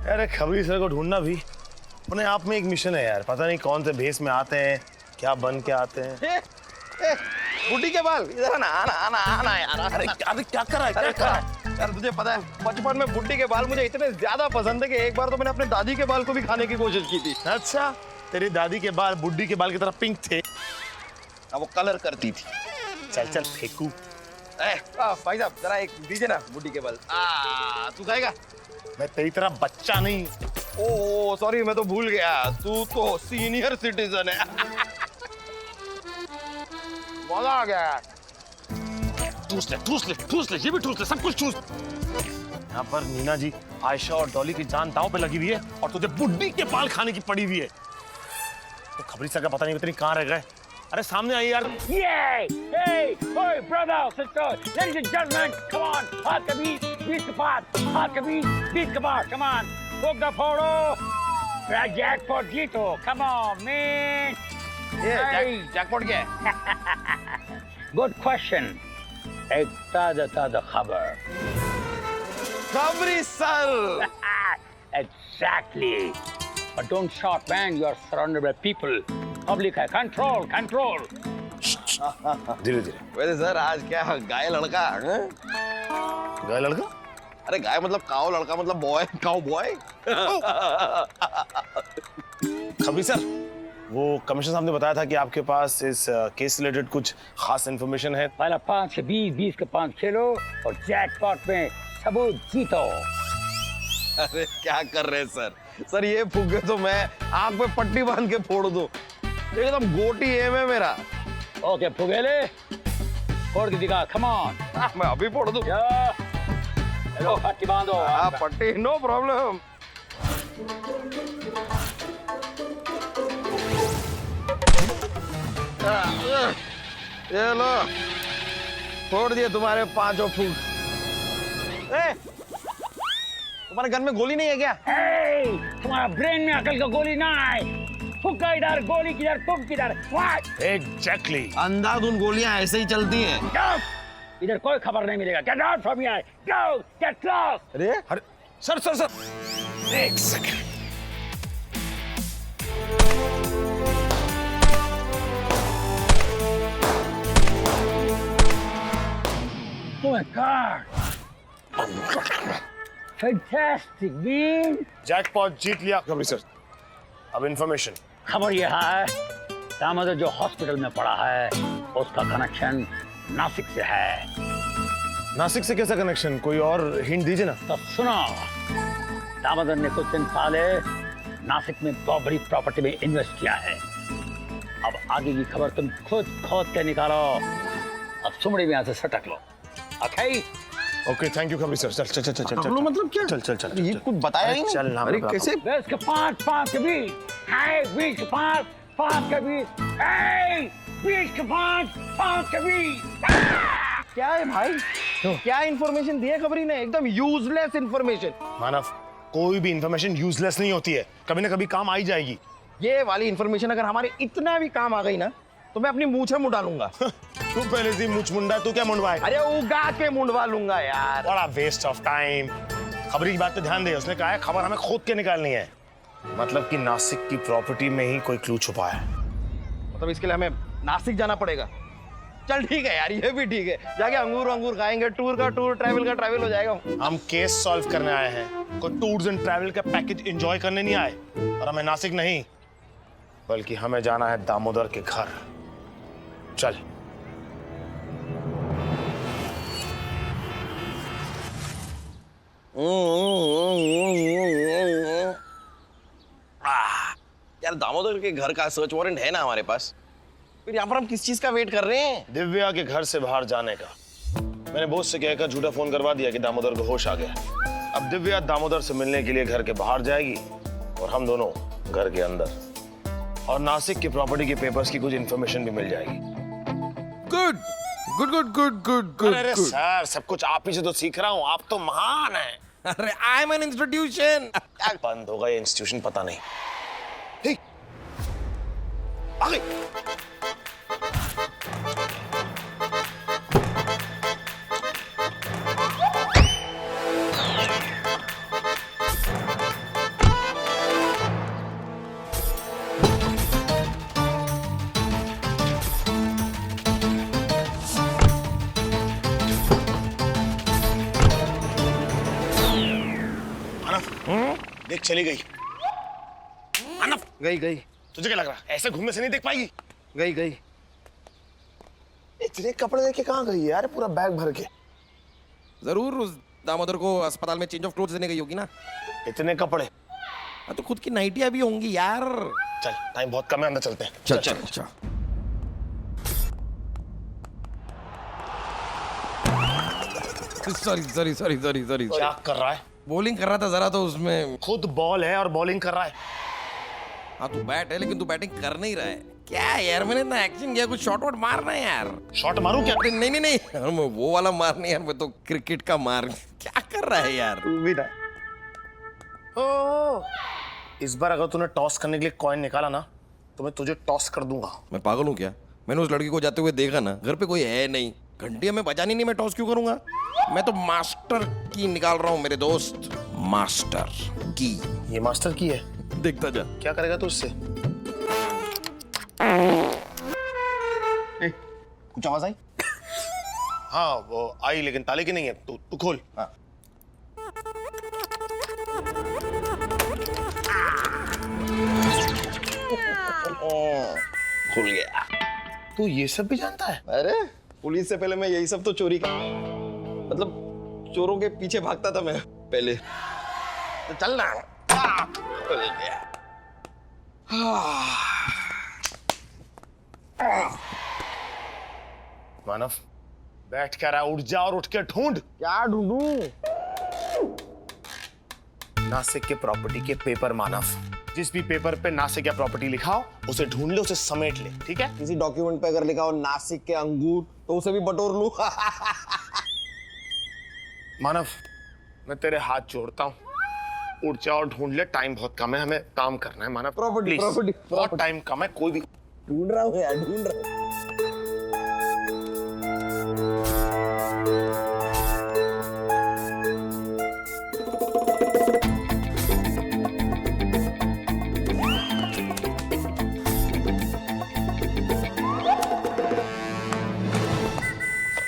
अरे खबरी सर को ढूंढना भी अपने आप में एक मिशन है यार। पता नहीं कौन से भेस में आते हैं, क्या बन के आते हैं। बुड्ढी के बाल इधर आना आना आना आना यार। अरे क्या कर रहा है, क्या कर रहा है? यार तुझे पता है बचपन में बुड्ढी के बाल मुझे इतने ज्यादा पसंद है कि एक बार तो मैंने अपने दादी के बाल को भी खाने की कोशिश की थी। अच्छा, तेरी दादी के बाल बुड्ढी के बाल की तरह पिंक थे। वो कलर करती थी। चल चल फेंकू। भाई साहब जरा एक दीजिए ना बुड्ढी के बाल। तू खाएगा? मैं तेरी तरह बच्चा नहीं। ओ सॉरी, मैं तो भूल गया, तू तो सीनियर सिटीजन है। मजा आ गया। ठूस ले, ये भी ठूस ले, सब कुछ ठूस। यहाँ पर नीना जी, आयशा और डॉली की जान दांव पे लगी हुई है और तुझे बुड्ढी के बाल खाने की पड़ी हुई है। तो खबरी सर का पता नहीं इतनी कहाँ रह गए। अरे सामने आई यार। Yay! Hey! Hey, brother, sister, ladies and gentlemen, come on! हाथ का बीच का पास, हाथ का बीच का पास, come on! Book the photo! Jackpot जीतो, come on, man! ये जैकपॉट क्या है? Good question. एक ताज़ा खबर. खबरी sir. Exactly. But don't shout, man. You are surrounded by people. Public है, control. धीरे धीरे। वैसे सर आज क्या गाय लड़का? गाय लड़का? अरे गाय मतलब काओ, लड़का मतलब बॉय, काओ बॉय। खबरी सर, वो कमिश्नर साहब ने बताया था कि आपके पास इस केस रिलेटेड कुछ खास इन्फॉर्मेशन है। पहला 5 से 20 के 5 खेलो और जैकपॉट में सबूत जीतो। अरे क्या कर रहे हैं सर? सर ये फुग्गे तो मैं आंख पे पट्टी बांध के फोड़ दूं। एकदम गोटी एम है मेरा। ओके फुगेले, फोड़ के दिखा, come on। मैं अभी फोड़ दूं। हेलो पट्टी बांधो। हाँ पट्टी, नो प्रॉब्लम। ये लो, फोड़ दिए तुम्हारे 5 फूक। तुम्हारे गन में गोली नहीं है क्या? Hey, तुम्हारा ब्रेन में अकल का गोली ना है। फुक्का इधर, गोली किधर, तुम किधर? What? Exactly. अंधाधुन गोलियां ऐसे ही चलती हैं। इधर कोई खबर नहीं मिलेगा। Get out from here. Go, get lost. अरे सर एक second. Oh my God. Fantastic, man. Jackpot जीत लिया खबरी सर। अब इन्फॉर्मेशन। खबर यह है, दामोदर जो हॉस्पिटल में पड़ा है, उसका कनेक्शन नासिक से है। नासिक से कैसा कनेक्शन? कोई और हिंट दीजिए ना। तो सुनो, दामोदर ने कुछ दिन पहले नासिक में बहुत बड़ी प्रॉपर्टी में इन्वेस्ट किया है। अब आगे की खबर तुम खुद खोद के निकालो। अब सुमड़ी में यहाँ से सटक लो। ओके थैंक यू खबरी सर। चल मतलब क्या? चल ये कुछ बताया ही नहीं। चल ना। अरे कैसे? बेस के 5 के 20 है, 20 के 5 के 20 है, 20 के 5 के 20। क्या है भाई? क्या इन्फॉर्मेशन दी है खबरी ने? एकदम यूजलेस इन्फॉर्मेशन। मानव, कोई भी इन्फॉर्मेशन यूजलेस नहीं होती है, कभी ना कभी काम आ ही जाएगी। ये वाली इन्फॉर्मेशन अगर हमारे इतना भी काम आ गई ना तो मैं अपनी मूंछें मुंडा लूंगा। तू पहले से मुंछ मुंडा, तू क्या मुंडवाए? अरे उगा के मुंडवा लूंगा यार। बड़ा वेस्ट ऑफ टाइम। खबरी की बात पे ध्यान दे। उसने कहा है खबर हमें खोद के निकालनी है। मतलब कि नासिक की प्रॉपर्टी में ही कोई क्लू छुपा है। मतलब इसके लिए हमें नासिक जाना पड़ेगा। चल ठीक है यार, ये भी ठीक है। जाके अंगूर खाएंगे, टूर का टूर, ट्रैवल का ट्रैवल हो जाएगा। हम केस सॉल्व करने आए हैं, कोई टूर्स एंड ट्रैवल का पैकेज एंजॉय करने नहीं आए। और हमें नासिक नहीं, बल्कि हमें जाना है दामोदर के घर। चल। यार दामोदर के घर का सर्च वारंट है ना हमारे पास, फिर यहाँ पर हम किस चीज का वेट कर रहे हैं? दिव्या के घर से बाहर जाने का। मैंने बॉस से कहकर झूठा फोन करवा दिया कि दामोदर को होश आ गया। अब दिव्या दामोदर से मिलने के लिए घर के बाहर जाएगी और हम दोनों घर के अंदर। और नासिक की प्रॉपर्टी के पेपर्स की कुछ इंफॉर्मेशन भी मिल जाएगी। गुड। अरे सर, सब कुछ आप ही से तो सीख रहा हूँ। आप तो महान हैं। अरे आई एम एन इंस्टीट्यूशन। बंद होगा ये इंस्टीट्यूशन, पता नहीं। आ गई। मानव, देख चली गई। मानव, गई गई तुझे क्या लग रहा है ऐसे घूमने से नहीं देख पाएगी? गई गई। इतने कपड़े लेके कहाँ गई यार, पूरा बैग भर के? जरूर उस दामोदर को अस्पताल में चेंज ऑफ क्लोथ्स देने गई होगी ना। इतने कपड़े? हाँ, तो खुद की नाइटियां भी होंगी यार। चल, टाइम बहुत कम है, अंदर चलते हैं। चल चल चल। Sorry sorry sorry sorry sorry. क्या कर रहा है? बॉलिंग कर रहा था जरा, तो उसमें। खुद बॉल है और बॉलिंग कर रहा है। हाँ तू बैट है, लेकिन तू बैटिंग कर नहीं रहा है। क्या यार, मैंने इतना एक्शन किया, कुछ शॉट वॉट मारना है यार। शॉट मारूं क्या? अरे नहीं नहीं नहीं यार, मैं वो वाला मार नहीं यार, मैं तो क्रिकेट का मार। क्या कर रहा है यार? तू भी ना। ओ, इस बार अगर तूने टॉस करने के लिए कॉइन निकाला ना, तो मैं तुझे टॉस कर दूंगा। मैं पागल हूँ क्या? मैंने उस लड़की को जाते हुए देखा ना, घर पे कोई है नहीं, घंटिया में बजानी नहीं, मैं टॉस क्यों करूंगा? मैं तो मास्टर की निकाल रहा हूँ मेरे दोस्त। मास्टर की। ये मास्टर की है? देखता जा। क्या करेगा तू उससे? कुछ आवाज आई? हाँ वो आई, लेकिन ताले की नहीं है। तू खोल। हाँ। खुल गया। तू ये सब भी जानता है? अरे पुलिस से पहले मैं यही सब तो चोरी का, मतलब चोरों के पीछे भागता था मैं पहले। तो चल ना। खुल गया। मानव, बैठ क्या रहा है? उठ जा और उठ के ढूंढ। क्या ढूंढूं? नासिक के प्रॉपर्टी के पेपर मानव। जिस भी पेपर पे नासिक या प्रॉपर्टी लिखा हो, उसे ढूंढ ले, उसे समेट ले, ठीक है? किसी डॉक्यूमेंट पे अगर लिखा हो नासिक के अंगूर, तो उसे भी बटोर लूं। मानव, मैं तेरे हाथ जोड़ता हूँ, उठ जा और ढूंढ ले। टाइम बहुत कम है, हमें काम करना है मानव। Property, Please। property, बहुत property। टाइम कम है, कोई भी। ढूंढ रहा हूँ यार, ढूंढ रहा हूँ।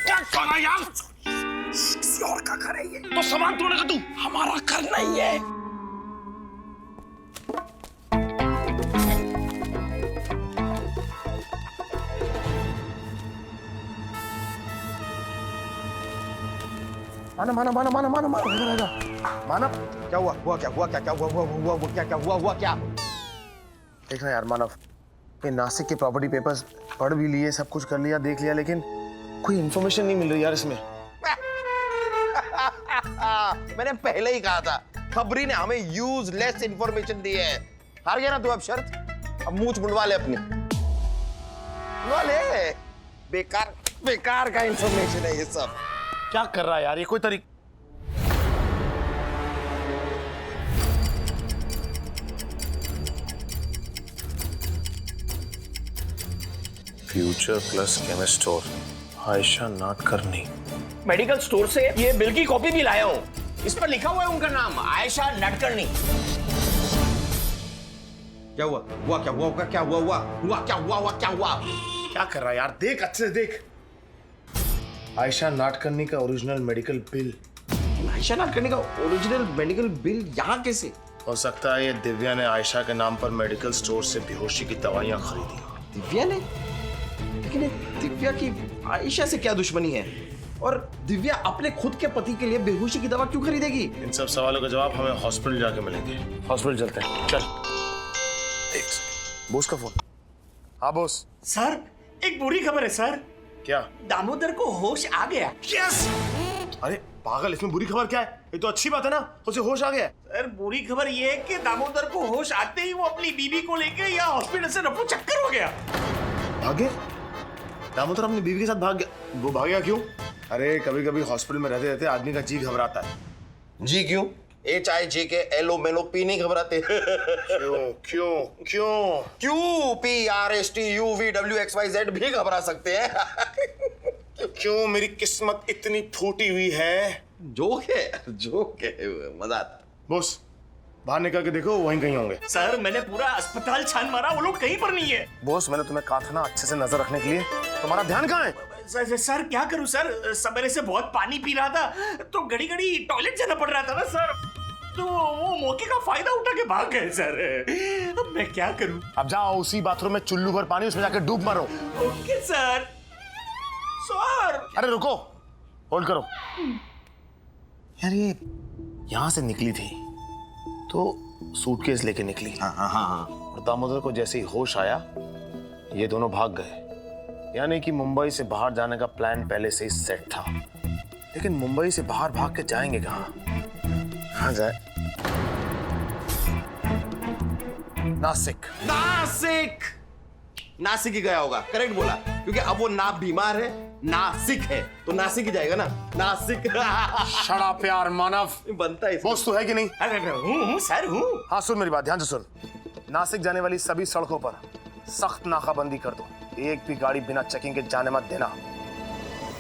क्या कर रहा है यार? किसी और का घर है ये, तो सामान तोड़ेगा तू? हमारा घर नहीं है। माना माना माना माना माना माना इधर आजा। मानव, क्या हुआ? हुआ क्या? हुआ क्या? क्या हुआ? हुआ क्या? क्या हुआ? हुआ क्या? देखना यार मानव, ये नासिक के प्रॉपर्टी पेपर्स पढ़ भी लिए, सब कुछ कर लिया, देख लिया, लेकिन कोई इन्फॉर्मेशन नहीं मिल रही यार इसमें। मैंने पहले ही कहा था, खबरी ने हमें यूजलेस इंफॉर्मेशन दी है। हार गया ना तू अब शर्त? अब मूंछ मुंडवा ले अपनी, मुंडवा ले। बेकार बेकार का इंफॉर्मेशन है ये सब। क्या कर रहा है यार, ये कोई तरीका? Future plus chemist store, Ayesha Natkarni. Medical store से ये बिल की कॉपी भी लाया हूँ। इस पर लिखा हुआ है उनका नाम, आयशा नाटकर्णी। क्या हुआ? हुआ क्या? हुआ क्या? हुआ? हुआ हुआ क्या? हुआ हुआ क्या हुआ? क्या कर रहा है यार, देख अच्छे से देख। आयशा नाटकर्णी का original medical bill. Ayesha Natkarni का ओरिजिनल मेडिकल बिल यहाँ कैसे? हो सकता है ये दिव्या ने आयशा के नाम पर मेडिकल स्टोर से बेहोशी की दवाइयां खरीदी। दिव्या ने? लेकिन ये दिव्या की आयशा से क्या दुश्मनी है? और दिव्या अपने खुद के पति के लिए बेहोशी की दवा क्यों खरीदेगी? इन सब सवालों का जवाब हमें हॉस्पिटल जाके मिलेंगे। हॉस्पिटल चलते हैं, चल। एक सेकंड, बोस का फोन। हाँ बोस। सर, एक बुरी खबर है सर। क्या? दामोदर को होश आ गया। यस! अरे पागल, इसमें बुरी खबर क्या है? ये तो अच्छी बात है ना, उसे होश आ गया। सर, बुरी खबर ये है कि दामोदर को होश आते ही वो अपनी बीवी को लेकर यहाँ हॉस्पिटल से रफू चक्कर हो गया। भागे? दामोदर अपनी बीवी के साथ भाग गया? वो भाग गया क्यों? अरे कभी कभी हॉस्पिटल में रहते रहते आदमी का जी घबराता है। जी क्यों? HIJKLO मेलो पी नहीं घबराते। क्यों क्यों क्यों? क्यों PRSTUVWXYZ भी घबरा सकते हैं। क्यों मेरी किस्मत इतनी फूटी हुई है? जोक है, मजा आता। बॉस, बाहर निकल के देखो, वहीं कहीं होंगे। सर, मैंने पूरा अस्पताल छान मारा, वो लोग कहीं पर नहीं है। बॉस, मैंने तुम्हें कहा था ना अच्छे से नजर रखने के लिए। तुम्हारा ध्यान कहाँ है? सर क्या करूं सर, सवेरे से बहुत पानी पी रहा था, तो घड़ी घड़ी टॉयलेट जाना पड़ रहा था ना सर। तो वो मौके का फायदा उठा के भाग गए सर। अब मैं क्या करूं? अब जाओ उसी बाथरूम में चुल्लू भर पानी, उसमें जाके डूब मरो। Okay sir. सर अरे रुको, होल्ड करो। यार ये यहां से निकली थी तो सूटकेस लेके निकली। हाँ। और दामोदर को जैसे ही होश आया ये दोनों भाग गए। यानी कि मुंबई से बाहर जाने का प्लान पहले से ही सेट था। लेकिन मुंबई से बाहर भाग के जाएंगे कहाँ? कहाँ जाए? नासिक। नासिक ही गया होगा, करेक्ट बोला, क्योंकि अब वो ना बीमार है ना सिक है, तो नासिक ही जाएगा ना। नासिक। शड़ा प्यार मानव बनता है। बोस तो है कि नहीं? अरे हूँ सर हूँ। हाँ सुन मेरी बात ध्यान से सुन। नासिक जाने वाली सभी सड़कों पर सख्त नाकाबंदी कर दो। एक भी गाड़ी बिना चेकिंग के जाने मत देना।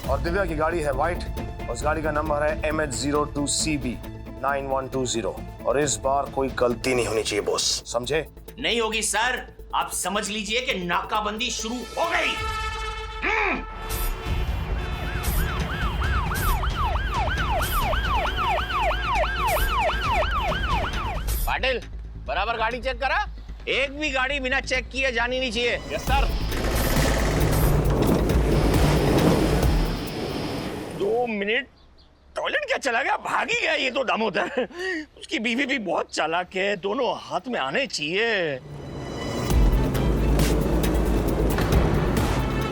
और दिव्या की गाड़ी है व्हाइट, उस गाड़ी का नंबर है MH02CB 9120। और इस बार कोई गलती नहीं होनी चाहिए बॉस, समझे? नहीं होगी सर, आप समझ लीजिए कि नाकाबंदी शुरू हो गई। पाटिल बराबर गाड़ी चेक करा, एक भी गाड़ी बिना चेक किए जानी नहीं चाहिए। Yes sir. 2 मिनट टॉयलेट क्या चला गया, भाग ही गया ये तो दामोदर। उसकी बीवी भी बहुत चालाक है, दोनों हाथ में आने चाहिए।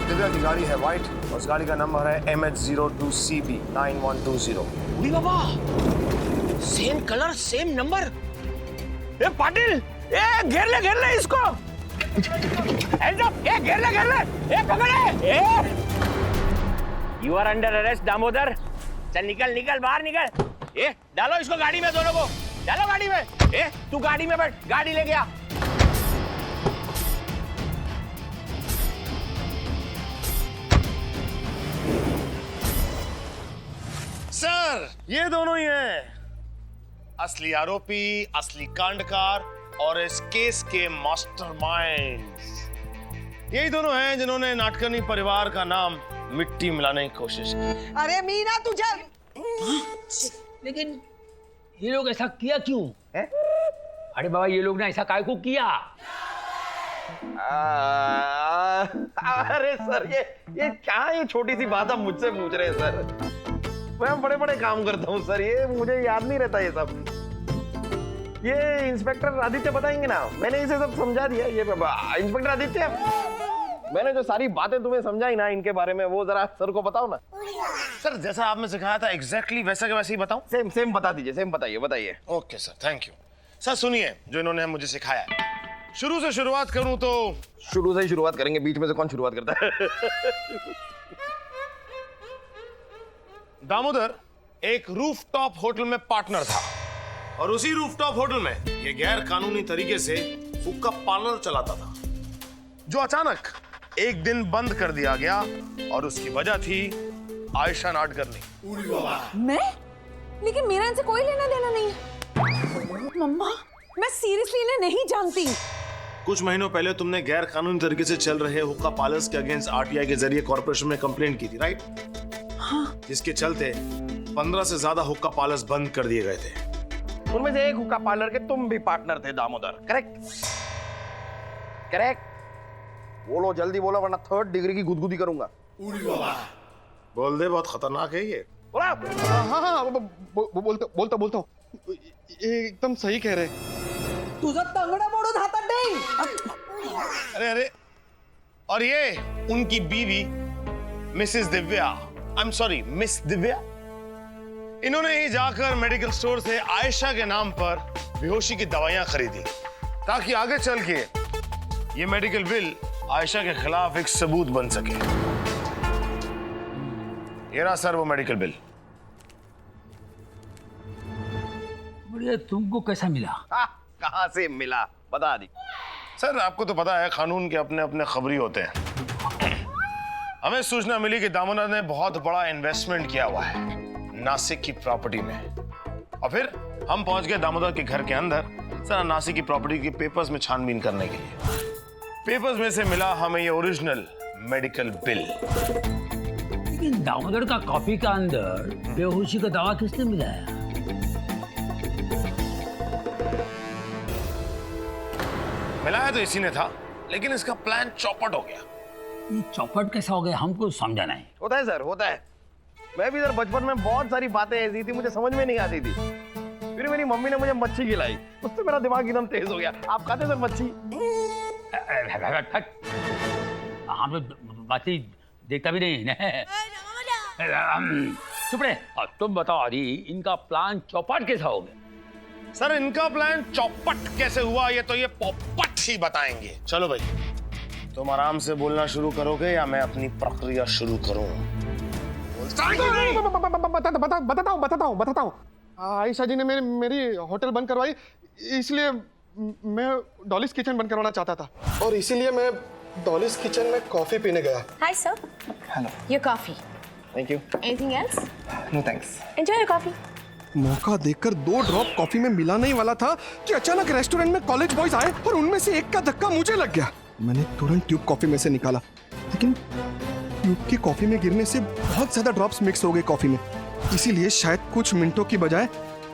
दिव्या की गाड़ी है व्हाइट, उस गाड़ी का नंबर है MH02CB 9120। उड़ी बाबा, सेम कलर सेम नंबर। ए पाटिल, ए घेर ले इसको। Hands up, ए घेर ले, ए पकड़े। ए you are under arrest Damodar. चल निकल बाहर निकल। ए डालो इसको गाड़ी में, दोनों को डालो गाड़ी में। ए तू गाड़ी में बैठ, गाड़ी ले गया। सर ये दोनों ही हैं असली आरोपी, असली कांडकार और इस केस के मास्टरमाइंड। यही दोनों हैं जिन्होंने नाटकर्णी परिवार का नाम मिट्टी मिलाने की कोशिश की। अरे मीना तुझे लेकिन ये लोग ऐसा किया क्यों? अरे बाबा ये लोग ने ऐसा काय को किया? अरे सर ये क्या, ये छोटी सी बात आप मुझसे पूछ रहे हैं सर? मैं बड़े बड़े काम करता हूँ सर, ये मुझे याद नहीं रहता ये सब। ये इंस्पेक्टर आदित्य बताएंगे ना, मैंने इसे सब समझा दिया। ये इंस्पेक्टर आदित्य, मैंने जो सारी बातें तुम्हें समझाई ना इनके बारे में, वो जरा सर को बताओ ना। सर जैसा आपने सिखाया था एग्जैक्टली वैसा के वैसे ही बताऊं? सेम बता दीजिए, सेम बताइए। Okay sir, thank you. Sir सुनिए जो इन्होंने मुझे सिखाया है। शुरू से शुरुआत करूं तो शुरू से ही शुरुआत करेंगे, बीच में से कौन शुरुआत करता है? दामोदर एक रूफटॉप होटल में पार्टनर था और उसी रूफटॉप होटल में ये गैर कानूनी तरीके से हुक्का पार्लर चलाता था, जो अचानक एक दिन बंद कर दिया गया और उसकी वजह थी आयशा नाडकर्णी। मैं? लेकिन मेरा इनसे कोई लेना देना नहीं है। मम्मा मैं सीरियसली इन्हें नहीं जानती। कुछ महीनों पहले तुमने गैर कानूनी तरीके से चल रहे हुक्का पार्लर्स के अगेंस्ट RTI के जरिए कॉर्पोरेशन में कंप्लेंट की थी, राइट? हाँ। जिसके चलते 15 से ज्यादा हुक्का पार्लर्स बंद कर दिए गए थे। उनमें से एक हुक्का पार्लर के तुम भी पार्टनर थे दामोदर, करेक्ट? बोलो जल्दी बोलो वरना 3rd डिग्री की गुदगुदी करूंगा। बोल दे, बहुत खतरनाक है ये। हाँ बोलता हूँ, एकदम सही कह रहे। तुझा तंगडा मोडून हातात देईन। अरे और ये उनकी बीवी Mrs Divya, I am sorry miss Divya, इन्होंने ही जाकर मेडिकल स्टोर से आयशा के नाम पर बेहोशी की दवाइयां खरीदी ताकि आगे चल के ये मेडिकल बिल आयशा के खिलाफ एक सबूत बन सके। ये रहा सर वो मेडिकल बिल। बोलिए तुमको कैसा मिला? कहां से मिला बता दी। सर आपको तो पता है कानून के अपने अपने खबरी होते हैं। हमें सूचना मिली कि दामोदर ने बहुत बड़ा इन्वेस्टमेंट किया हुआ है नासिक की प्रॉपर्टी में, और फिर हम पहुंच गए दामोदर के घर के अंदर सर नासिक की प्रॉपर्टी के पेपर्स में छानबीन करने के लिए। पेपर्स में से मिला हमें ये ओरिजिनल मेडिकल बिल। लेकिन दामोदर का कॉपी का अंदर बेहोशी का दवा किसने मिलाया? मिलाया तो इसी ने था, लेकिन इसका प्लान चौपट हो गया। ये चौपट कैसा हो गया हमको समझा नहीं। होता है सर, होता है। मैं भी सर बचपन में बहुत सारी बातें ऐसी थी मुझे समझ में नहीं आती थी। फिर मेरी मम्मी ने मुझे मच्छी खिलाई, उससे मेरा दिमाग एकदम तेज हो गया। आप खाते सर मच्छी? हम तो बातें देखता भी नहीं। चुप रहे। तुम बताओ आदि, इनका प्लान चौपट कैसा हो गया? सर इनका प्लान चौपट कैसे हुआ ये तो ये पोपट ही बताएंगे। चलो भाई, तुम आराम से बोलना शुरू करोगे या मैं अपनी प्रक्रिया शुरू करूं? बताता हूँ। आयशा जी ने मेरी होटल बंद करवाई, इसलिए मैं डॉलीज किचन बंद करवाना चाहता था, और इसीलिए मैं डॉलीज किचन में कॉफी पीने गया। Hi sir. Hello. Your coffee. Thank you. Anything else? No thanks. Enjoy your coffee. मौका देखकर 2 ड्रॉप कॉफी में मिलाने ही वाला था कि अचानक रेस्टोरेंट में कॉलेज बॉयज आए और उनमें से एक का धक्का मुझे लग गया। मैंने तुरंत ट्यूब कॉफी में से निकाला, लेकिन ट्यूब की कॉफी में गिरने से बहुत ज्यादा ड्रॉप्स मिक्स हो गए कॉफी में, इसीलिए शायद कुछ मिनटों की बजाय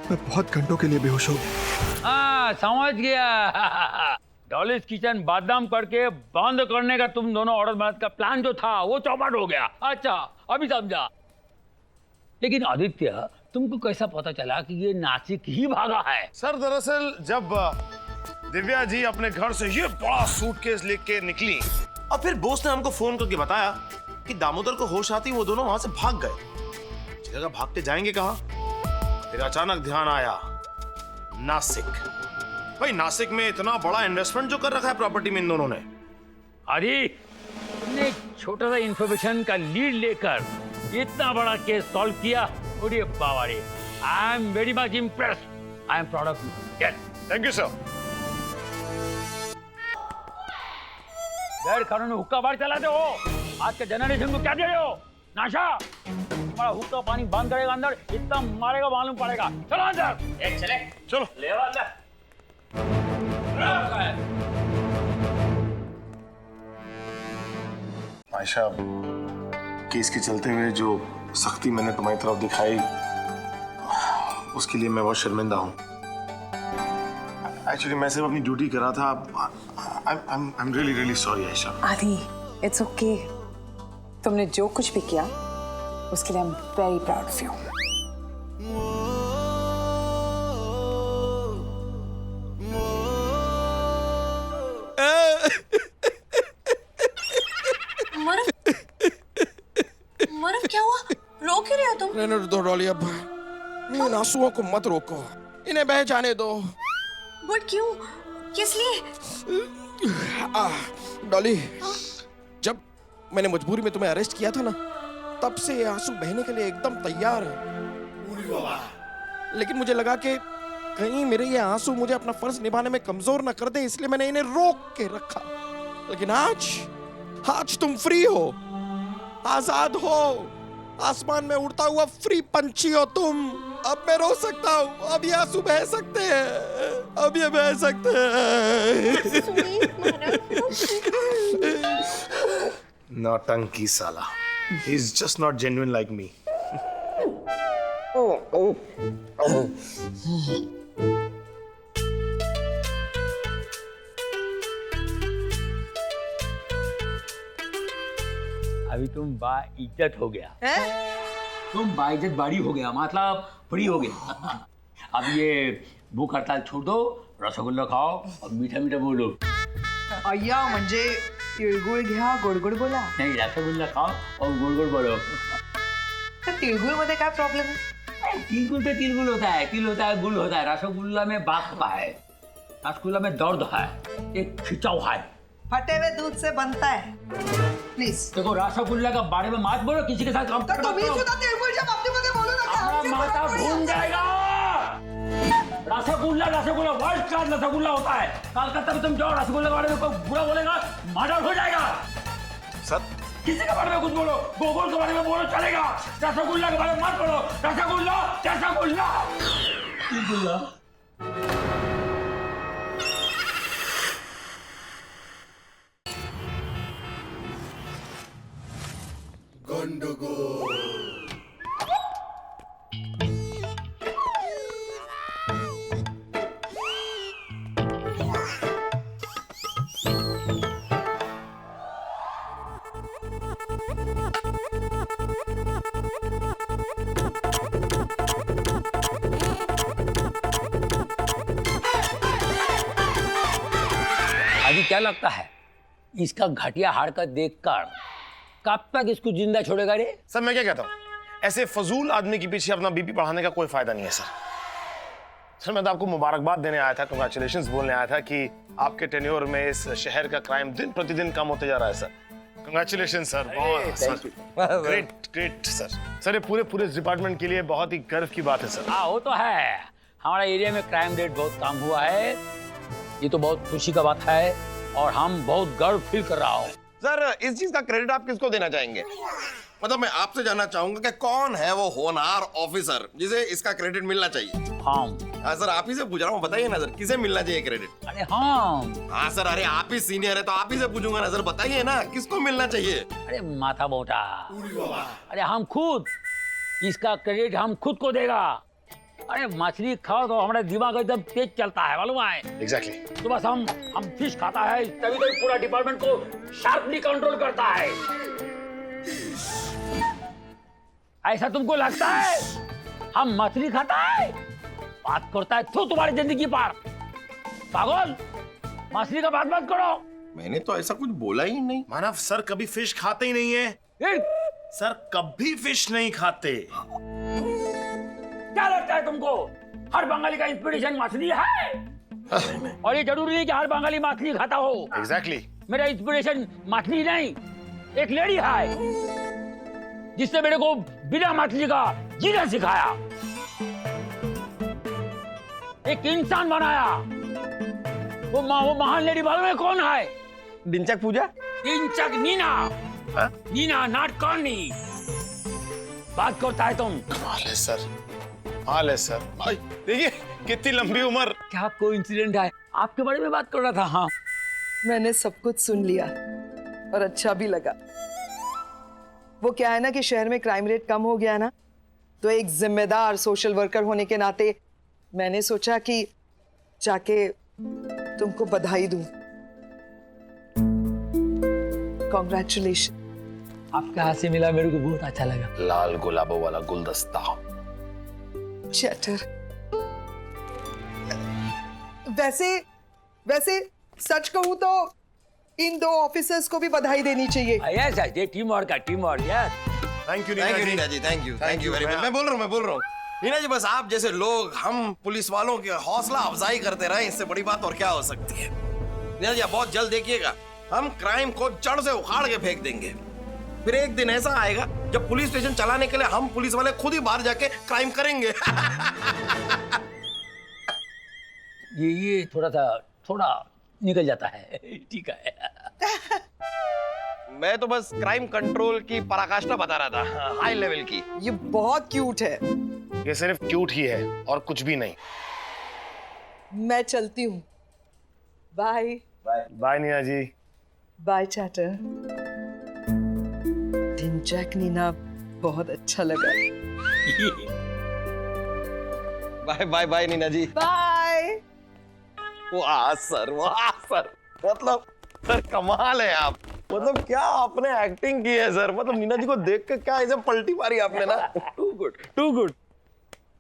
मैं बहुत घंटों के लिए बेहोश हो गया। हाँ समझ गया। डॉलीज किचन बादाम करके बंद करने का तुम दोनों ऑर्डर बनाने का प्लान जो था वो चौपट हो गया। अच्छा अभी समझा। लेकिन आदित्य, तुमको कैसा पता चला कि ये नासिक ही भागा है? सर दरअसल जब दिव्या जी अपने घर से ये बड़ा सूटकेस लेके निकली और फिर बोस ने हमको फोन करके बताया कि दामोदर को होश आती वो दोनों वहां से भाग गए। जगह भागते जाएंगे कहां? फिर अचानक ध्यान आया नासिक। भाई नासिक में इतना बड़ा इन्वेस्टमेंट जो कर रखा है प्रॉपर्टी में इन दोनों ने। अरे तुमने एक छोटा सा इंफॉर्मेशन का लीड लेकर इतना बड़ा केस सॉल्व किया। अरे बाबा रे, I am very much impressed. I am proud of you. Yes thank you sir. गैर कानूनी हुक्का बार चलाते हो। आज के जनरेशन को क्या दे रहे हो? नाशा। तुम्हारा हुक्का पानी बंद करेगा अंदर, इतना मारेगा मालूम पड़ेगा। चलो अंदर। चले चलो ले अंदर। आयशा, केस के चलते हुए जो सख्ती मैंने तुम्हारी तरफ दिखाई उसके लिए मैं बहुत शर्मिंदा हूँ। एक्चुअली मैं सिर्फ अपनी ड्यूटी कर रहा था। I'm really sorry Ayesha. आदि, it's okay. तुमने जो कुछ भी किया उसके लिए I'm very proud of you. मरफ क्या हुआ? रो क्यों रहे हो तुम? रहने दो डॉली, अब इन आंसुओं को मत रोको, इन्हें बह जाने दो। बट क्यों? किस लिए? डॉली, जब मैंने मजबूरी में तुम्हें अरेस्ट किया था ना, तब से ये आंसू बहने के लिए एकदम तैयार है। लेकिन मुझे लगा कि कहीं मेरे ये आंसू मुझे अपना फर्ज निभाने में कमजोर न कर दे, इसलिए मैंने इन्हें रोक के रखा। लेकिन आज तुम फ्री हो, आजाद हो, आसमान में उड़ता हुआ फ्री पंछी हो तुम। अब मैं रो सकता हूँ, अब ये आंसू बह सकते हैं, अब ये बह सकते हैं। नौटंकी साला। He's just not genuine like me. अभी तुम बाइज्जत हो गया। तुम बाइज्जत बाड़ी हो गया, मतलब फ्री हो गया। अब ये भूख हड़ताल छोड़ दो, रसगुल्ला खाओ और मीठा मीठा बोलो। अय्या म्हणजे तिळगुळ घ्या गोड गोड बोला। नहीं, रसगुल्ला खाओ और गुड़ गुड़ बोलो। तर तिळगुळ मध्ये काय प्रॉब्लेम है? तिलगुल पे तिलगुल होता है, तिल होता है, गुल होता है। रसगुल्ला में बात होता है, रसगुल्ला में दर्द है, एक खिंचाव है। फटे हुए दूध से बनता है। प्लीज देखो रसगुल्ला का बारे में मत बोलो, किसी के साथ काम तर तुम्ही सुद्धा तिळगुळच्या बाबतीमध्ये बोलू नका। हमारा माथा घूम जाएगा। रसगुल्ला रसगुल्ला वर्ल्ड क्लास रसगुल्ला होता है। कलकत्ता में तुम जाओ, रसगुल्ला के बारे में कोई बुरा बोलेगा, मर्डर हो जाएगा। सर किसी के बारे में कुछ बोलो, गोगोल के बारे में बोलो चलेगा, रसगुल्ला के बारे में मत बोलो। रसगुल्ला रसगुल्ला रसगुल्ला। क्या लगता है इसका घटिया हरकत देखकर कब तक इसको जिंदा छोड़ेगा रे? सर मैं क्या कहता हूँ, ऐसे फजूल आदमी के पीछे अपना बीपी बढ़ाने का कोई फायदा नहीं है सर। सर मैं तो आपको मुबारकबाद देने आया था, कंग्रेचुलेशंस बोलने आया था कि आपके टेन्योर में इस शहर का क्राइम दिन प्रतिदिन कम होते जा रहा है सर। कंग्रेचुलेशन सर, बहुत sir, great great sir. Sir ये पूरे डिपार्टमेंट के लिए बहुत ही गर्व की बात है सर। हाँ वो तो है, हमारा एरिया में क्राइम रेट बहुत कम हुआ है, ये तो बहुत खुशी का बात है और हम बहुत गर्व फील कर रहा हूँ। सर इस चीज का क्रेडिट आप किसको देना चाहेंगे? मतलब मैं आपसे जानना चाहूंगा कि कौन है वो होनहार ऑफिसर जिसे इसका क्रेडिट मिलना चाहिए? हाँ सर आप ही से पूछ रहा हूँ, बताइए ना सर, किसे मिलना चाहिए क्रेडिट? अरे हाँ हाँ सर, अरे आप ही सीनियर है तो आप ही से पूछूंगा ना सर, बताइए ना किसको मिलना चाहिए? अरे माथा मोटा, अरे हम खुद, इसका क्रेडिट हम खुद को देगा। अरे मछली खाओ तो हमारा दिमाग एकदम तेज चलता है, मालूम है? एग्जैक्टली। तो बस हम फिश खाता है तभी तो पूरा डिपार्टमेंट को शार्पली कंट्रोल करता है। ऐसा तुमको लगता है हम मछली खाता है? बात करता है तो तुम्हारी जिंदगी पर पागल, मछली का बात मत करो। मैंने तो ऐसा कुछ बोला ही नहीं। मानव सर कभी फिश खाते ही नहीं है सर, कभी फिश नहीं खाते। क्या लगता है तुमको हर बंगाली का इंस्पिरेशन मछली है? और ये जरूरी नहीं कि हर बंगाली मछली खाता हो। एग्जैक्टली। मेरा इंस्पिरेशन मछली नहीं, एक लेडी है जिसने मेरे को बिना मछली का जीना सिखाया, एक इंसान बनाया। वो महान लेडी मालूम है कौन है? डिंचक पूजा? डिंचक नीना। Neena not corny. बात करता है तुम? हाल है सर, हाल है सर। देखिए कितनी लंबी उम्र। क्या कोइंसिडेंट है, आपके बारे में बात कर रहा था। हाँ मैंने सब कुछ सुन लिया और अच्छा भी लगा। वो क्या है ना कि शहर में क्राइम रेट कम हो गया ना, तो एक जिम्मेदार सोशल वर्कर होने के नाते मैंने सोचा कि जाके तुमको बधाई दूं। कॉन्ग्रेचुलेशन। आपके हाथ से मिला, मेरे को बहुत अच्छा लगा। लाल गुलाबों वाला गुलदस्ता। चैटर। वैसे सच कहूं तो इन दो ऑफिसर्स को भी बधाई देनी चाहिए। यस यस, ये टीम वर्क है, team work. Yes thank you Neena ji, thank you very much. मैं बोल रहा हूँ नीना जी, बस आप जैसे लोग हम पुलिस वालों की हौसला अफजाई करते रहे, इससे बड़ी बात और क्या हो सकती है। नीना जी आप बहुत जल्द देखिएगा, हम क्राइम को जड़ से उखाड़ के फेंक देंगे। फिर एक दिन ऐसा आएगा जब पुलिस स्टेशन चलाने के लिए हम पुलिस वाले खुद ही बाहर जाके क्राइम करेंगे। ये थोड़ा निकल जाता है, ठीक है। मैं तो बस क्राइम कंट्रोल की पराकाष्ठा बता रहा था, हाई लेवल की। ये बहुत क्यूट है। ये सिर्फ क्यूट ही है और कुछ भी नहीं। मैं चलती हूँ। Bye. Bye Neena ji. Bye chatter. Dhinchak Neena बहुत अच्छा लगा। Bye bye bye Neena ji. Bye. वाह सर, वाह सर, मतलब सर कमाल है आप। मतलब क्या आपने एक्टिंग की है सर, मतलब नीना जी को देख के क्या ऐसे पलटी मारी आपने ना। Too good, too good.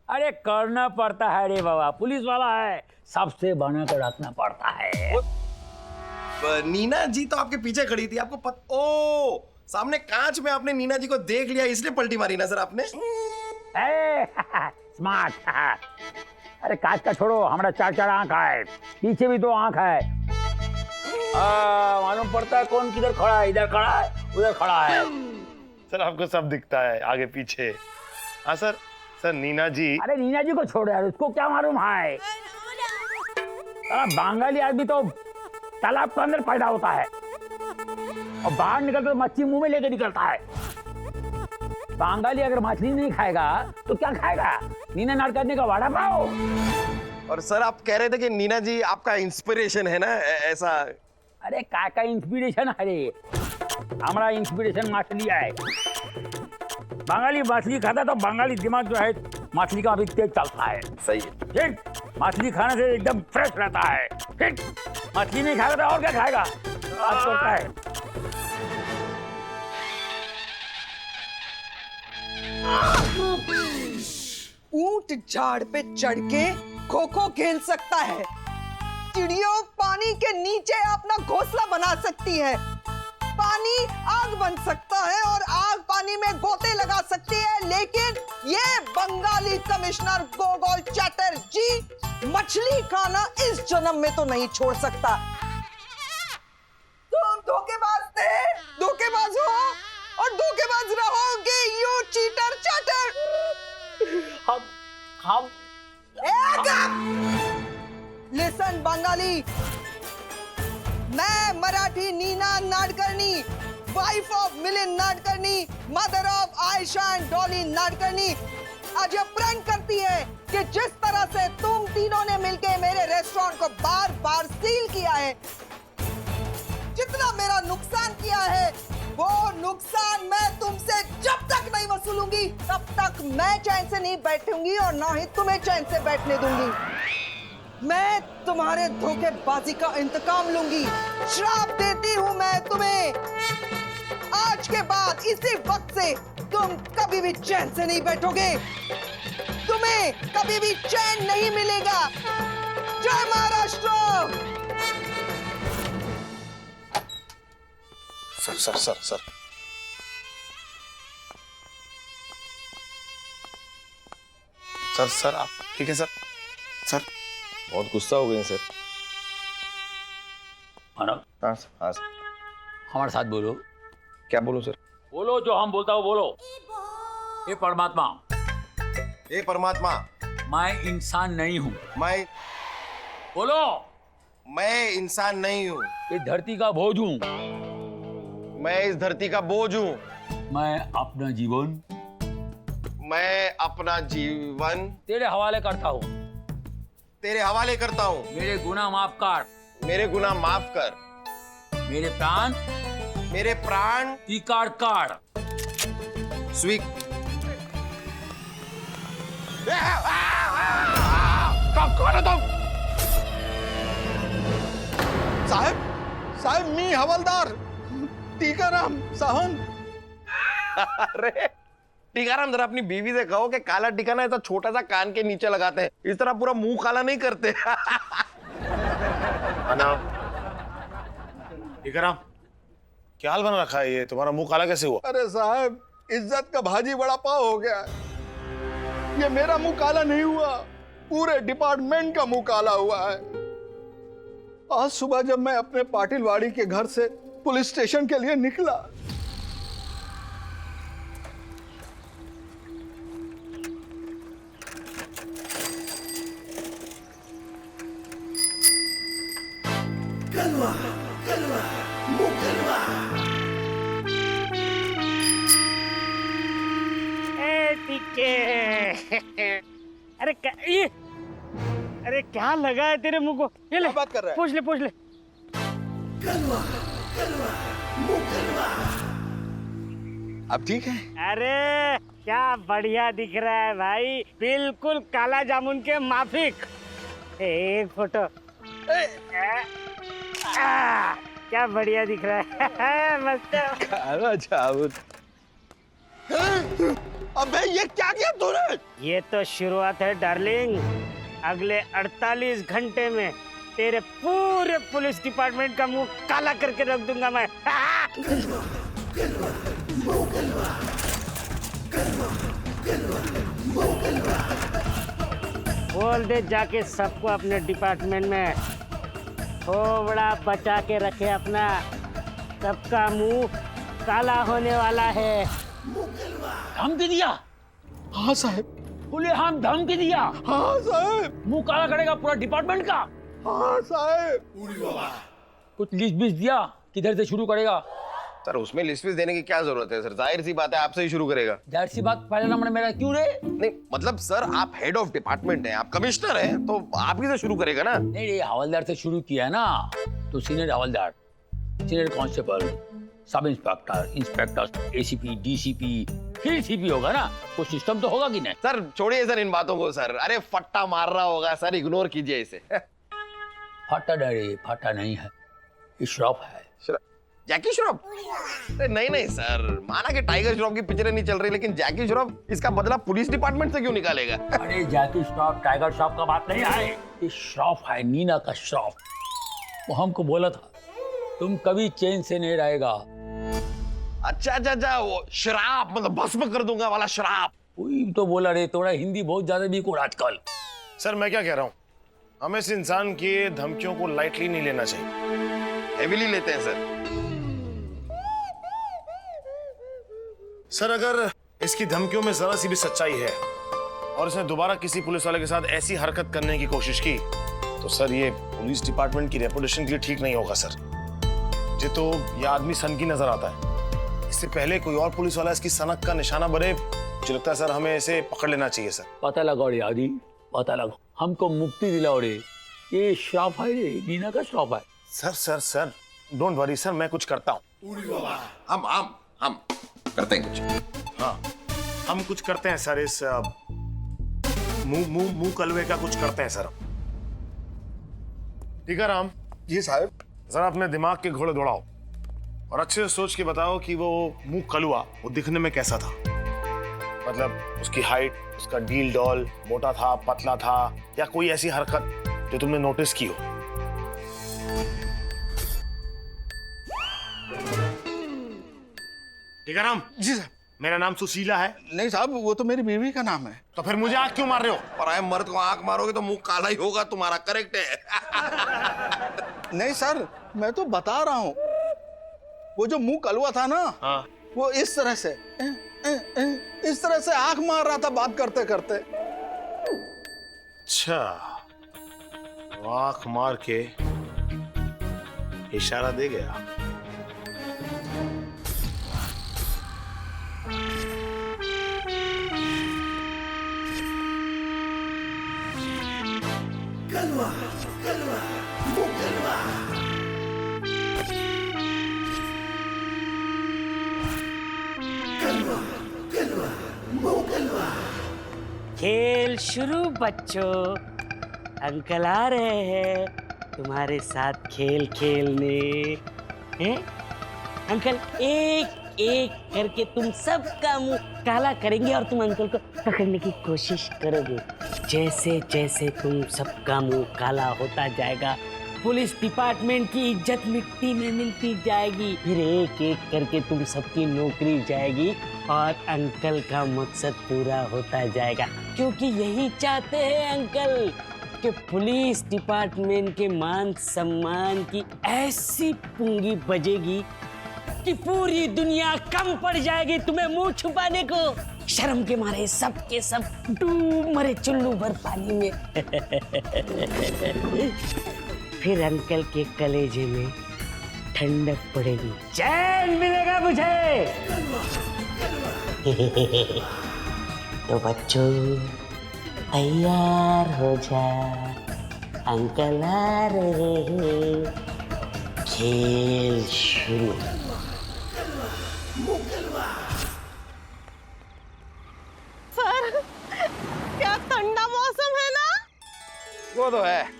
अरे करना पड़ता है रे बाबा, पुलिस वाला है, सबसे बना कर रखना पड़ता है। नीना जी तो आपके पीछे खड़ी थी, आपको ओ सामने कांच में आपने नीना जी को देख लिया, इसलिए पलटी मारी ना सर आपने। स्मार्ट। अरे कांच का छोड़ो, हमारा 4 आंख है, पीछे भी 2 आंख है। मालूम पड़ता है कौन किधर खड़ा है, इधर खड़ा है, उधर खड़ा है। सर आपको सब दिखता है, आगे पीछे। हाँ सर, सर नीना जी। अरे नीना जी को छोड़ो यार, उसको क्या मालूम है। बंगाली आदमी तो तालाब के अंदर पैदा होता है और बाहर निकलता तो मच्छी मुंह में लेके निकलता है। बंगाली अगर मछली नहीं खाएगा तो क्या खाएगा? नीना नाट करने का वड़ा पाव। और सर आप कह रहे थे कि नीना जी आपका इंस्पिरेशन है ना, ऐसा? अरे का इंस्पिरेशन है रे, हमारा इंस्पिरेशन मछली है। बंगाली मछली खाता तो बंगाली दिमाग जो है मछली का अभी तेज चलता है। सही है। ठीक, मछली खाने से एकदम फ्रेश रहता है। ठीक, मछली नहीं खाएगा तो और क्या खाएगा? बात करता है। ऊंट झाड़ पे चढ़ के खो खो खेल सकता है, चिड़ियों पानी के नीचे अपना घोंसला बना सकती है। पानी आग बन सकता है और आग पानी में गोते लगा सकती है, लेकिन ये बंगाली कमिश्नर गोगोल चैटर्जी मछली खाना इस जन्म में तो नहीं छोड़ सकता। तुम धोखेबाज थे, धोखेबाज हो और धोखेबाज रहोगे, यू चीटर चैटर। हम लिसन बंगाली, मैं Marathi Neena Nadkarni, wife of Milind Nadkarni, mother of Ayesha and Dolly Nadkarni, आज ये प्रण करती है कि जिस तरह से तुम तीनों ने मिलकर मेरे रेस्टोरेंट को बार बार सील किया है, जितना मेरा नुकसान किया है, वो नुकसान मैं तुमसे जब तक नहीं वसूलूंगी तब तक मैं चैन से नहीं बैठूंगी और ना ही तुम्हें चैन से बैठने दूंगी। मैं तुम्हारे धोखेबाजी का इंतकाम लूंगी। श्राप देती हूं मैं तुम्हें, आज के बाद इसी वक्त से तुम कभी भी चैन से नहीं बैठोगे, तुम्हें कभी भी चैन नहीं मिलेगा। जय Maharashtra. Sir sir sir sir sir sir आप ठीक है सर? सर बहुत गुस्सा हो गए सर। मानव, हाँ सर, हाँ सर। हमारे साथ बोलो। क्या बोलूं सर? बोलो जो हम बोलता हूँ बोलो। हे परमात्मा, हे परमात्मा, मैं इंसान नहीं हूँ। बोलो। मैं इंसान नहीं हूँ, ये धरती का बोझ हूँ। मैं इस धरती का बोझ हूँ। मैं अपना जीवन मैं अपना जीवन तेरे हवाले करता हूँ। तेरे हवाले करता हूँ। मेरे गुनाह माफ कर। मेरे गुनाह माफ कर। मेरे प्राण की काट काट। स्वीक साहेब मी हवलदार टीकाराम साहन। अरे टीकाराम, जरा अपनी बीवी से कहो कि काला टीका ना ऐसा छोटा सा कान के नीचे लगाते हैं, इस तरह पूरा मुंह काला नहीं करते। टीकाराम, क्या हाल बना रखा है ये? तुम्हारा मुंह काला कैसे हुआ? अरे साहब, इज्जत का भाजी बड़ा पाव हो गया है। ये मेरा मुंह काला नहीं हुआ, पूरे डिपार्टमेंट का मुंह काला हुआ है। आज सुबह जब मैं अपने पाटिलवाड़ी के घर से पुलिस स्टेशन के लिए निकला, अरे क्या लगा है तेरे मुंह को? ये ले, बात कर रहा है? पूछ ले। अब ठीक है? अरे क्या बढ़िया दिख रहा है भाई, बिल्कुल काला जामुन के माफिक। एक फोटो। क्या बढ़िया दिख रहा है। मस्त। काला जामुन। अबे ये क्या किया तूने? ये तो शुरुआत है डार्लिंग, अगले 48 घंटे में तेरे पूरे पुलिस डिपार्टमेंट का मुंह काला करके रख दूंगा मैं। बोल दे जाके सबको अपने डिपार्टमेंट में थोड़ा बचा के रखे अपना, सबका मुंह काला होने वाला है। धमकी दिया? हाँ साहब। बोले हम धमकी दिया? हाँ साहब। मुंह काला करेगा पूरा डिपार्टमेंट का? हाँ साहब। कुछ लिस्ट बिस्ट दिया किधर से शुरू करेगा? सर उसमें लिस्ट देने की क्या जरूरत है सर, जाहिर सी बात है आपसे ही शुरू करेगा। जाहिर सी बात, पहला नंबर मेरा क्यों रे? नहीं मतलब सर आप हेड ऑफ डिपार्टमेंट हैं, आप कमिश्नर हैं, तो आप ही से शुरू करेगा ना। नहीं, हवलदार से शुरू किया है ना, तो senior havaldar, senior constable, sub inspector, inspector, ACP, DCP, फिर सीपी होगा ना। कुछ सिस्टम तो होगा कि नहीं? सर छोड़िए सर इन बातों को सर, अरे फट्टा मार रहा होगा सर, इग्नोर कीजिए इसे। फटा डरे, फटा नहीं है, ये श्रॉफ है। जैकी श्रॉफ? नहीं सर, माना कि टाइगर श्रॉफ की पिक्चरें नहीं चल रही, लेकिन जैकी श्रॉफ इसका बदला पुलिस डिपार्टमेंट से क्यों निकालेगा? अरे जैकी श्रॉफ, टाइगर श्रॉफ का बात नहीं है, ये श्रॉफ है, नीना का श्रॉफ। वो हमको बोला था तुम कभी चैन से नहीं रहेगा। अच्छा अच्छा अच्छा, वो शराब मतलब भस्म कर दूंगा वाला शराब। वही तो बोला रे, थोड़ा हिंदी बहुत ज्यादा वीक हो आजकल। सर मैं क्या कह रहा हूँ, हमें इस इंसान की धमकियों को लाइटली नहीं लेना चाहिए। हेवीली लेते हैं सर। सर अगर इसकी धमकियों में जरा सी भी सच्चाई है और इसने दोबारा किसी पुलिस वाले के साथ ऐसी हरकत करने की कोशिश की तो सर ये पुलिस डिपार्टमेंट की रेपुटेशन के लिए ठीक नहीं होगा सर। ये तो ये आदमी सन की नजर आता है। इससे पहले कोई और पुलिस वाला इसकी सनक का निशाना बने, मुझे लगता है सर हमें इसे पकड़ लेना चाहिए सर। पता लगा रे आदि, पता लगा, हमको मुक्ति दिलाओ रे। ये श्राप है रे, मीना का श्राप है। Sir sir sir don't worry sir, मैं कुछ करता हूँ। हम करते हैं कुछ। हाँ हम कुछ करते हैं सर, इस मुंह कलवे का कुछ करते हैं सर। ठीक है राम जी साहब। जरा अपने दिमाग के घोड़े दौड़ाओ और अच्छे से सोच के बताओ कि वो मुंह कलुआ वो दिखने में कैसा था। मतलब उसकी हाइट, उसका डील डॉल, मोटा था, पतला था, या कोई ऐसी हरकत जो तुमने नोटिस की हो। ठीक है राम? जी साहब। मेरा नाम सुशीला है। नहीं साहब, वो तो मेरी बीवी का नाम है। तो फिर मुझे आंख क्यों मार रहे हो? पराये मर्द को आंख मारोगे तो मुंह काला ही होगा तुम्हारा। करेक्ट है। नहीं सर, मैं तो बता रहा हूँ, वो जो मुंह कलवा था ना, हाँ। वो इस तरह से आंख मार रहा था बात करते करते। अच्छा, वो आंख मार के इशारा दे गया। खेल शुरू बच्चों, अंकल आ रहे हैं तुम्हारे साथ खेल खेलने। हैं अंकल एक एक करके तुम सबका मुंह काला करेंगे और तुम अंकल को पकड़ने की कोशिश करोगे। जैसे जैसे तुम सबका मुंह काला होता जाएगा, पुलिस डिपार्टमेंट की इज्जत मिट्टी में मिलती जाएगी। फिर एक एक करके तुम सबकी नौकरी जाएगी और अंकल का मकसद पूरा होता जाएगा। क्योंकि यही चाहते हैं अंकल कि पुलिस डिपार्टमेंट के मान सम्मान की ऐसी पुंगी बजेगी कि पूरी दुनिया कम पड़ जाएगी तुम्हें मुंह छुपाने को। शर्म के मारे सब के सब डूब मरे चुल्लू भर पानी में। फिर अंकल के कलेजे में ठंडक पड़ेगी, चैन मिलेगा मुझे। तो बच्चों तैयार हो जा, अंकल आ रहे हैं, खेल शुरू। सर, क्या ठंडा मौसम है ना? वो तो है।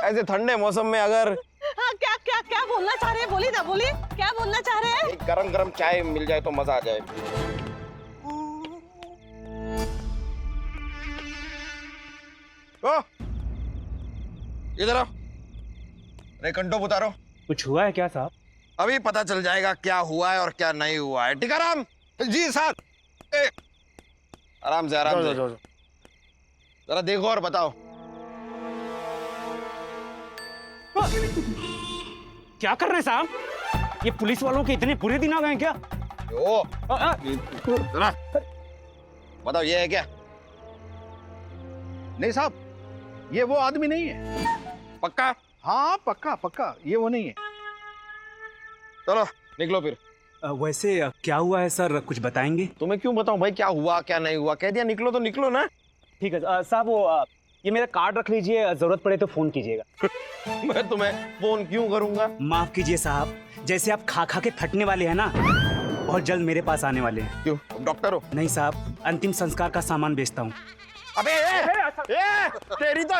ऐसे ठंडे मौसम में अगर हाँ, क्या क्या क्या बोलना चाह रहे हैं? बोलिए ना, बोलिए क्या बोलना चाह रहे हैं? एक गरम गरम चाय मिल जाए तो मजा आ जाए। ओ, इधर आओ। अरे कंटो उतारो। कुछ हुआ है क्या साहब? अभी पता चल जाएगा क्या हुआ है और क्या नहीं हुआ है। टीकाराम जी साहब, आराम से आराम से। जरा देखो और बताओ। क्या कर रहे हैं साहब? ये पुलिस वालों के इतने बुरे दिन आ गए हैं क्या? ओ, जरा बताओ ये है क्या? नहीं साहब, ये वो आदमी नहीं है। पक्का? हाँ पक्का पक्का, ये वो नहीं है। चलो निकलो फिर। वैसे क्या हुआ है सर, कुछ बताएंगे? तुम्हें क्यों बताऊं भाई क्या हुआ क्या नहीं हुआ? कह दिया निकलो तो निकलो ना। ठीक है साहब, वो ये मेरा कार्ड रख लीजिए, जरूरत पड़े तो फोन कीजिएगा। मैं तुम्हें फोन क्यों करूंगा? माफ कीजिए साहब, जैसे आप खा खा के थकने वाले हैं ना, बहुत जल्द मेरे पास आने वाले हैं। क्यों, तुम डॉक्टर हो? नहीं साहब, अंतिम संस्कार का सामान बेचता हूँ। अबे तेरी तो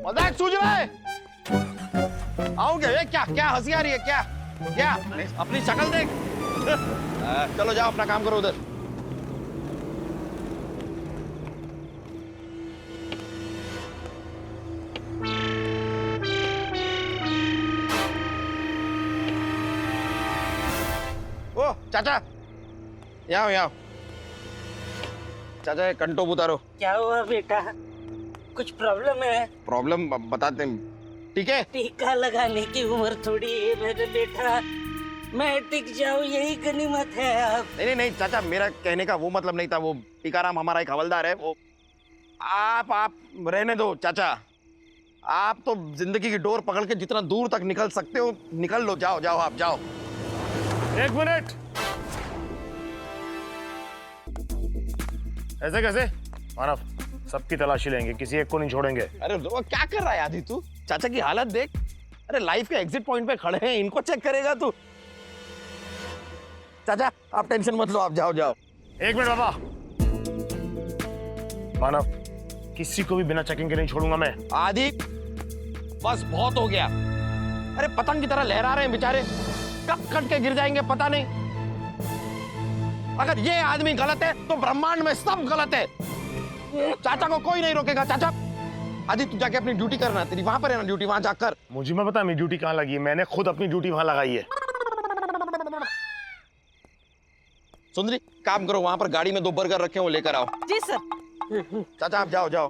मजाक सूझ रहा है। आओगे? क्या क्या हंसी आ रही है? क्या क्या अपनी शक्ल देख। चलो जाओ अपना काम करो उधर। चाचा यहाँ यहाँ चाचा ये कंटोप उतारो। क्या हुआ बेटा? कुछ प्रॉब्लम है? प्रॉब्लम बताते हैं, ठीक है? टीका लगाने की उम्र थोड़ी है मेरे बेटा, मैं टिक जाऊं यही गनीमत है। अब नहीं नहीं चाचा, मेरा कहने का वो मतलब नहीं था। वो टीकाराम हमारा एक हवलदार है, वो आप रहने दो चाचा। आप तो जिंदगी की डोर पकड़ के जितना दूर तक निकल सकते हो निकल लो। जाओ जाओ आप जाओ। 1 मिनट। ऐसे कैसे मानव? सबकी तलाशी लेंगे, किसी एक को नहीं छोड़ेंगे। अरे वो क्या कर रहा है आदि तू? चाचा की हालत देख। अरे लाइफ के एग्जिट पॉइंट पे खड़े हैं, इनको चेक करेगा तू? चाचा आप टेंशन मत लो, आप जाओ जाओ। 1 मिनट बाबा। मानव, किसी को भी बिना चेकिंग के नहीं छोड़ूंगा मैं। आदि बस बहुत हो गया। अरे पतंग की तरह लहरा रहे हैं बेचारे, कब कट के गिर जाएंगे पता नहीं। अगर ये आदमी गलत है तो ब्रह्मांड में सब गलत है। चाचा को कोई नहीं रोकेगा। चाचा आदि तू जाके अपनी ड्यूटी करना, तेरी वहां पर है ना ड्यूटी, वहां जाकर। मुझे मैं पता मेरी ड्यूटी कहाँ लगी है, मैंने खुद अपनी ड्यूटी वहां लगाई है। सुंदरी काम करो, वहां पर गाड़ी में 2 बर्गर रखे हो, लेकर आओ। जी सर। चाचा आप जाओ जाओ।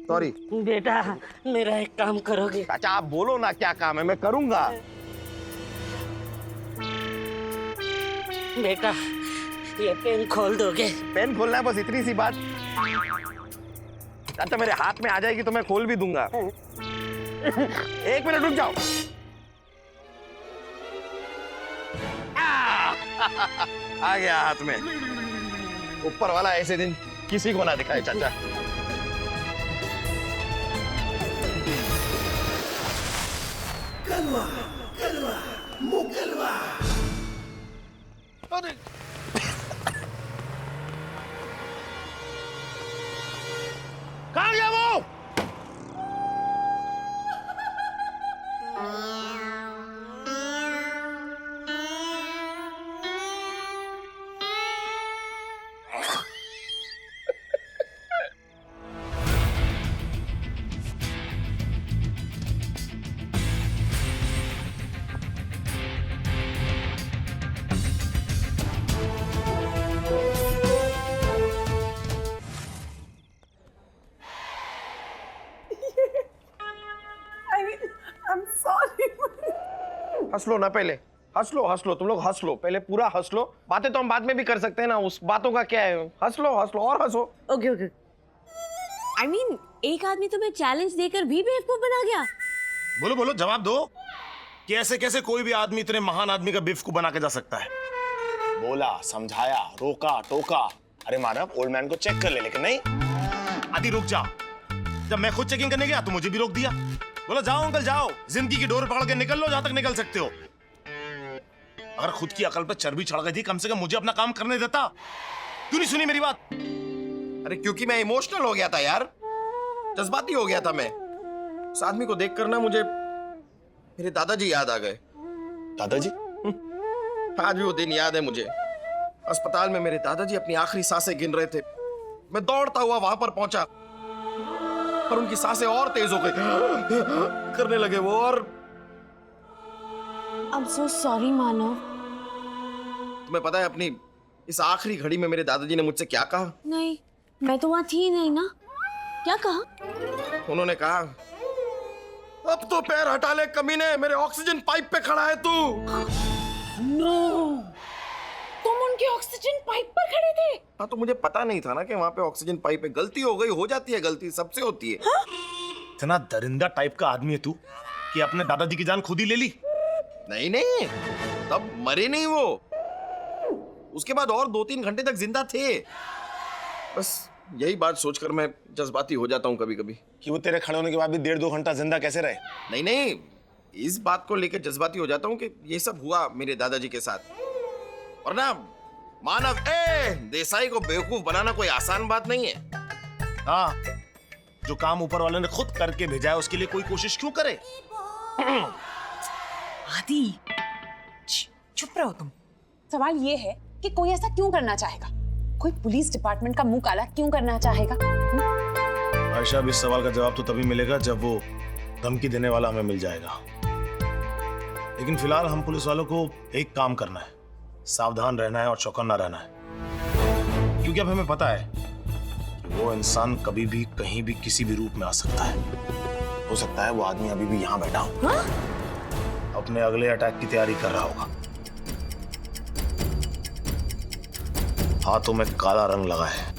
सॉरी बेटा, मेरा एक काम करोगे? चाचा आप बोलो ना क्या काम है, मैं करूंगा। बेटा ये पेन खोल दोगे? पेन खोलना है, बस इतनी सी बात। चाचा मेरे हाथ में आ जाएगी तो मैं खोल भी दूंगा। 1 मिनट रुक जाओ। आ गया हाथ में। ऊपर वाला ऐसे दिन किसी को ना दिखाए चाचा। कलवा कलवा मुकलवा। अरे कहाँ गया वो? I'm sorry. हंस लो ना पहले, हंस लो तुम लोग हंस लो पहले, पूरा हंस लो। बातें तो हम बाद में भी कर सकते हैं ना, उस बातों का क्या है। हंस लो और हंसो। Okay okay. I mean, एक आदमी तुम्हें चैलेंज देकर भी बेवकूफ बना गया। बोलो बोलो, जवाब दो कि ऐसे कैसे कोई भी आदमी इतने महान आदमी का बेवकूफ बना के जा सकता है? बोला, समझाया, रोका टोका। अरे मानव, ओल्ड मैन को चेक कर ले, लेकिन नहीं। आदि रुक जा। जब मैं खुद चेकिंग करने गया तो मुझे भी रोक दिया। बोला जाओ अंकल जाओ, जिंदगी की डोर पकड़ के निकल लो जहां तक निकल सकते हो। अगर खुद की अकल पर चर्बी चढ़ गई थी, कम से कम मुझे अपना काम करने देता। क्यों नहीं सुनी मेरी बात? अरे क्योंकि मैं इमोशनल हो गया था यार, जज्बाती हो गया था मैं। उस आदमी को देखकर ना मुझे मेरे दादाजी याद आ गए। दादाजी? आज भी वो दिन याद है मुझे। अस्पताल में मेरे दादाजी अपनी आखिरी सांसें गिन रहे थे। मैं दौड़ता हुआ वहां पर पहुंचा, पर उनकी सांसें और तेज हो गई करने लगे वो। और I'm so sorry मानव। तुम्हें पता है अपनी इस आखिरी घड़ी में मेरे दादाजी ने मुझसे क्या कहा? नहीं, मैं तो वहां थी नहीं ना। क्या कहा? उन्होंने कहा, अब तो पैर हटा ले कमीने, मेरे ऑक्सीजन पाइप पे खड़ा है तू। तुम उनके ऑक्सीजन पाइप पर खड़े थे? हाँ तो मुझे पता नहीं था ना कि वहां पे ऑक्सीजन पाइप पे गलती हो गई। हो जाती है गलती, सबसे होती है। इतना दरिंदा टाइप का आदमी है तू कि अपने दादाजी की जान खुद ही ले ली। नहीं नहीं, तब मरे नहीं वो। उसके बाद और 2-3 घंटे तक जिंदा थे। बस यही बात सोचकर मैं जज्बाती हो जाता हूँ कभी कभी। कि वो तेरे खड़े होने के बाद भी 1.5-2 घंटा जिंदा कैसे रहे? नहीं नहीं, इस बात को लेकर जज्बाती हो जाता हूँ कि ये सब हुआ मेरे दादाजी के साथ। और ना मानव, देसाई को बेवकूफ बनाना कोई आसान बात नहीं है। हाँ, जो काम ऊपर वाले ने खुद करके भेजा है उसके लिए कोई कोशिश क्यों करे? आदि, चुप रहो तुम। सवाल ये है कि कोई ऐसा क्यों करना चाहेगा? कोई पुलिस डिपार्टमेंट का मुंह काला क्यों करना चाहेगा? आयशा, अब इस सवाल का जवाब तो तभी मिलेगा जब वो धमकी देने वाला हमें मिल जाएगा। लेकिन फिलहाल हम पुलिस वालों को एक काम करना है। सावधान रहना है और चौकन्ना रहना है, क्योंकि अब हमें पता है कि वो इंसान कभी भी कहीं भी किसी भी रूप में आ सकता है। हो सकता है वो आदमी अभी भी यहां बैठा हो, अपने अगले अटैक की तैयारी कर रहा होगा। हाथों में काला रंग लगा है,